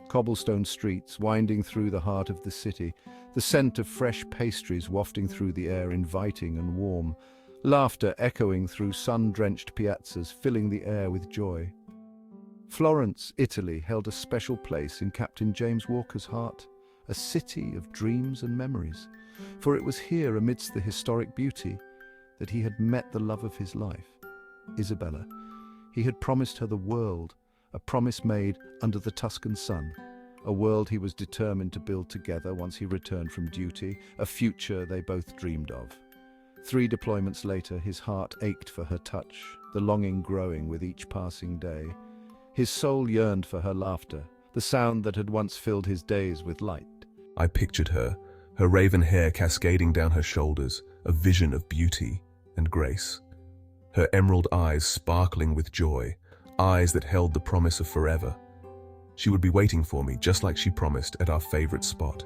Cobblestone streets winding through the heart of the city, the scent of fresh pastries wafting through the air, inviting and warm, laughter echoing through sun-drenched piazzas, filling the air with joy. Florence, Italy, held a special place in Captain James Walker's heart, a city of dreams and memories, for it was here, amidst the historic beauty, that he had met the love of his life, Isabella. He had promised her the world, a promise made under the Tuscan sun, a world he was determined to build together once he returned from duty, a future they both dreamed of. 3 deployments later, his heart ached for her touch, the longing growing with each passing day. His soul yearned for her laughter, the sound that had once filled his days with light. I pictured her raven hair cascading down her shoulders, a vision of beauty and grace. Her emerald eyes sparkling with joy, eyes that held the promise of forever. She would be waiting for me, just like she promised, at our favorite spot.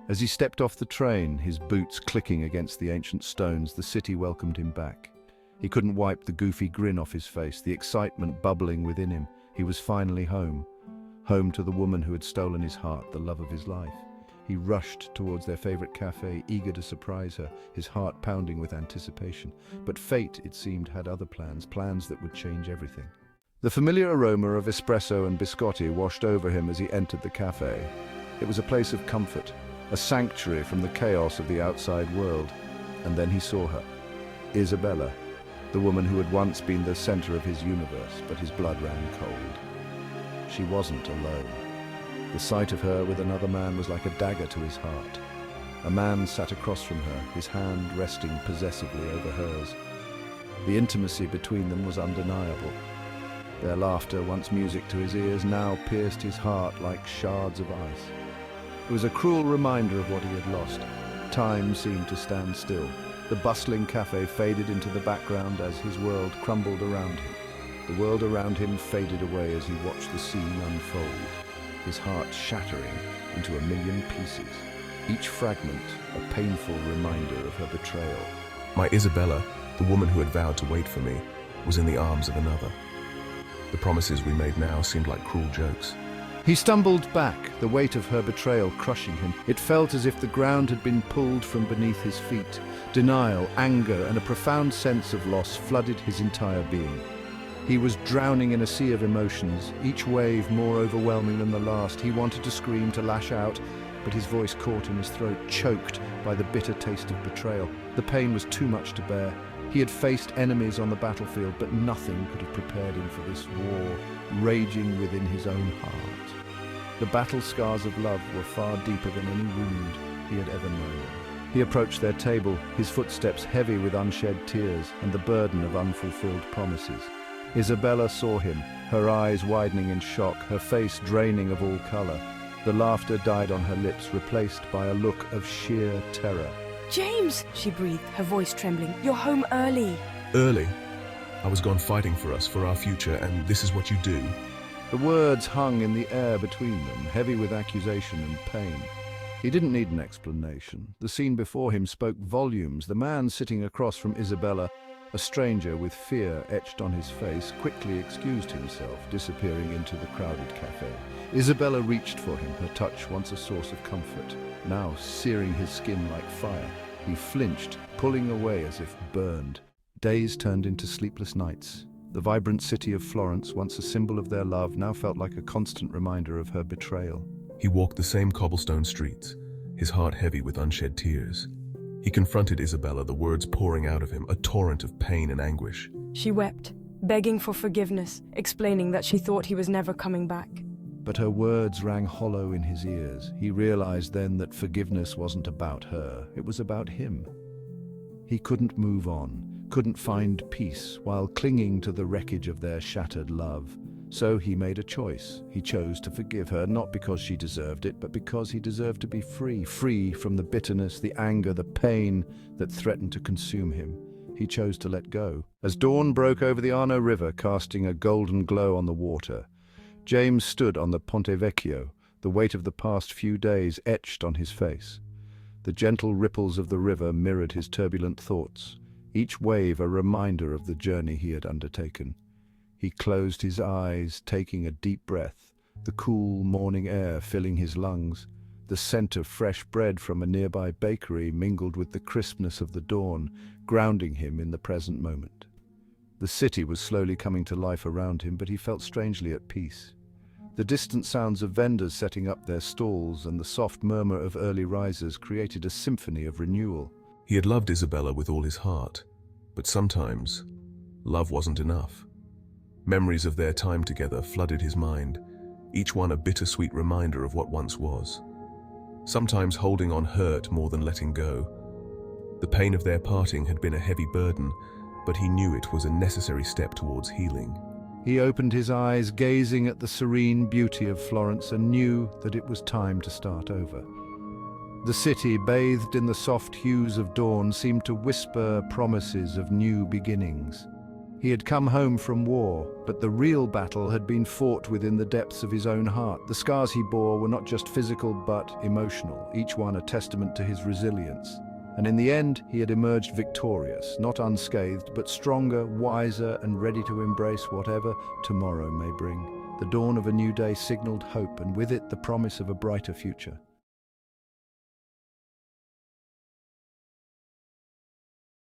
As he stepped off the train, his boots clicking against the ancient stones, the city welcomed him back. He couldn't wipe the goofy grin off his face, the excitement bubbling within him. He was finally home. Home to the woman who had stolen his heart, the love of his life. He rushed towards their favorite cafe, eager to surprise her, his heart pounding with anticipation. But fate, it seemed, had other plans, plans that would change everything. The familiar aroma of espresso and biscotti washed over him as he entered the cafe. It was a place of comfort, a sanctuary from the chaos of the outside world. And then he saw her, Isabella, the woman who had once been the center of his universe, but his blood ran cold. She wasn't alone. The sight of her with another man was like a dagger to his heart. A man sat across from her, his hand resting possessively over hers. The intimacy between them was undeniable. Their laughter, once music to his ears, now pierced his heart like shards of ice. It was a cruel reminder of what he had lost. Time seemed to stand still. The bustling cafe faded into the background as his world crumbled around him. The world around him faded away as he watched the scene unfold, his heart shattering into a million pieces, each fragment a painful reminder of her betrayal. My Isabella, the woman who had vowed to wait for me, was in the arms of another. The promises we made now seemed like cruel jokes. He stumbled back, the weight of her betrayal crushing him. It felt as if the ground had been pulled from beneath his feet. Denial, anger, and a profound sense of loss flooded his entire being. He was drowning in a sea of emotions, each wave more overwhelming than the last. He wanted to scream, to lash out, but his voice caught in his throat, choked by the bitter taste of betrayal. The pain was too much to bear. He had faced enemies on the battlefield, but nothing could have prepared him for this war, raging within his own heart. The battle scars of love were far deeper than any wound he had ever known. He approached their table, his footsteps heavy with unshed tears and the burden of unfulfilled promises. Isabella saw him, her eyes widening in shock, her face draining of all color. The laughter died on her lips, replaced by a look of sheer terror. "James!" she breathed, her voice trembling. "You're home early." Early? I was gone fighting for us, for our future, and this is what you do? The words hung in the air between them, heavy with accusation and pain. He didn't need an explanation. The scene before him spoke volumes. The man sitting across from Isabella, a stranger with fear etched on his face, quickly excused himself, disappearing into the crowded cafe. Isabella reached for him, her touch once a source of comfort, now searing his skin like fire. He flinched, pulling away as if burned. Days turned into sleepless nights. The vibrant city of Florence, once a symbol of their love, now felt like a constant reminder of her betrayal. He walked the same cobblestone streets, his heart heavy with unshed tears. He confronted Isabella, the words pouring out of him, a torrent of pain and anguish. She wept, begging for forgiveness, explaining that she thought he was never coming back. But her words rang hollow in his ears. He realized then that forgiveness wasn't about her, it was about him. He couldn't move on, couldn't find peace while clinging to the wreckage of their shattered love. So he made a choice. He chose to forgive her, not because she deserved it, but because he deserved to be free, free from the bitterness, the anger, the pain that threatened to consume him. He chose to let go. As dawn broke over the Arno River, casting a golden glow on the water, James stood on the Ponte Vecchio, the weight of the past few days etched on his face. The gentle ripples of the river mirrored his turbulent thoughts, each wave a reminder of the journey he had undertaken. He closed his eyes, taking a deep breath, the cool morning air filling his lungs, the scent of fresh bread from a nearby bakery mingled with the crispness of the dawn, grounding him in the present moment. The city was slowly coming to life around him, but he felt strangely at peace. The distant sounds of vendors setting up their stalls and the soft murmur of early risers created a symphony of renewal. He had loved Isabella with all his heart, but sometimes love wasn't enough. Memories of their time together flooded his mind, each one a bittersweet reminder of what once was. Sometimes holding on hurt more than letting go. The pain of their parting had been a heavy burden, but he knew it was a necessary step towards healing. He opened his eyes, gazing at the serene beauty of Florence, and knew that it was time to start over. The city, bathed in the soft hues of dawn, seemed to whisper promises of new beginnings. He had come home from war, but the real battle had been fought within the depths of his own heart. The scars he bore were not just physical but emotional, each one a testament to his resilience. And in the end, he had emerged victorious, not unscathed, but stronger, wiser, and ready to embrace whatever tomorrow may bring. The dawn of a new day signaled hope, and with it the promise of a brighter future.